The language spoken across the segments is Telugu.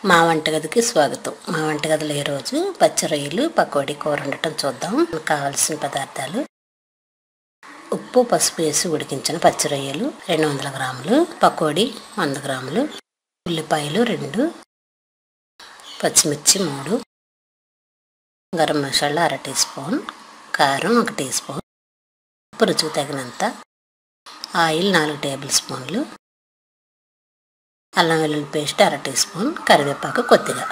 మా వంటగదికి స్వాగతం. మా వంటగదిలో ఈరోజు పచ్చి రొయ్యలు పకోడీ కూర వండటం చూద్దాం. కావాల్సిన పదార్థాలు: ఉప్పు పసుపు వేసి ఉడికించిన పచ్చి రొయ్యలు 200 గ్రాములు, పకోడీ 100 గ్రాములు, ఉల్లిపాయలు 2, పచ్చిమిర్చి 3, గరం మసాలా అర టీ స్పూన్, కారం 1 టీ స్పూన్, ఉప్పు రుచికి తగినంత, ఆయిల్ 4 టేబుల్ స్పూన్లు, అల్లం వెల్లుల్లి పేస్ట్ అర టీ స్పూన్, కరివేపాకు కొద్దిగా.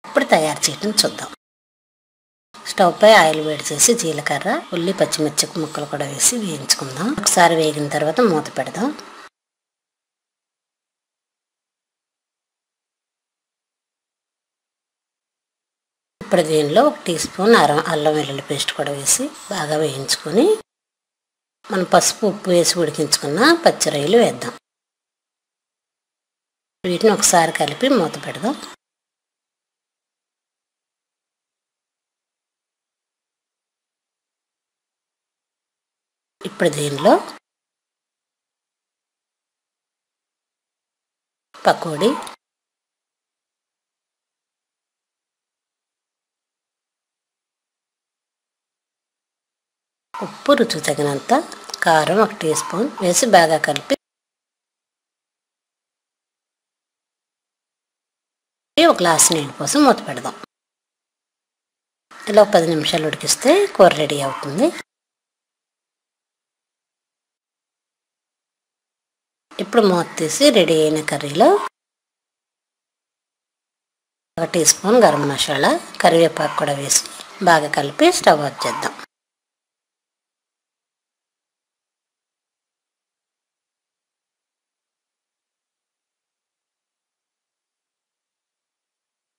ఇప్పుడు తయారు చేయడం చూద్దాం. స్టవ్ పై ఆయిల్ వేడి చేసి జీలకర్ర, ఉల్లి పచ్చిమిర్చి ముక్కలు కూడా వేసి వేయించుకుందాం. ఒకసారి వేగిన తర్వాత మూత పెడదాం. ఇప్పుడు దీనిలో 1 టీ స్పూన్ అల్లం వెల్లుల్లి పేస్ట్ కూడా వేసి బాగా వేయించుకొని మనం పసుపు ఉప్పు వేసి ఉడికించుకున్న పచ్చి రొయ్యలు వేద్దాం. వీటిని ఒకసారి కలిపి మూత పెడదాం. ఇప్పుడు దీనిలో పకోడీ, ఉప్పు రుచికి తగినంత, కారం 1 టీ స్పూన్ వేసి బాగా కలిపి ఒక గ్లాసు నీళ్ళు పోసి మూత పెడదాం. ఇలా 10 నిమిషాలు ఉడికిస్తే కూర రెడీ అవుతుంది. ఇప్పుడు మూత తీసి రెడీ అయిన కర్రీలో 1 టీ స్పూన్ గరం మసాలా, కరివేపాకు కూడా వేసి బాగా కలిపి స్టవ్ ఆఫ్ చేద్దాం.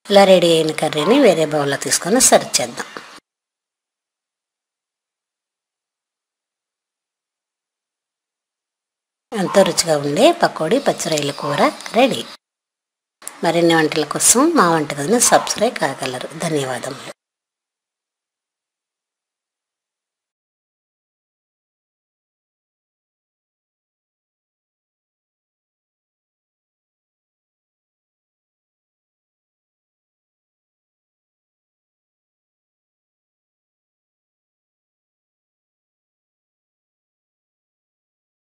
ఇలా రెడీ అయిన కర్రీని వేరే బౌల్లో తీసుకొని సర్వ్ చేద్దాం. ఎంతో రుచిగా ఉండే పకోడీ పచ్చి రొయ్యల కూర రెడీ. మరిన్ని వంటల కోసం మా వంటగదిని సబ్స్క్రైబ్ కాగలరు. ధన్యవాదములు.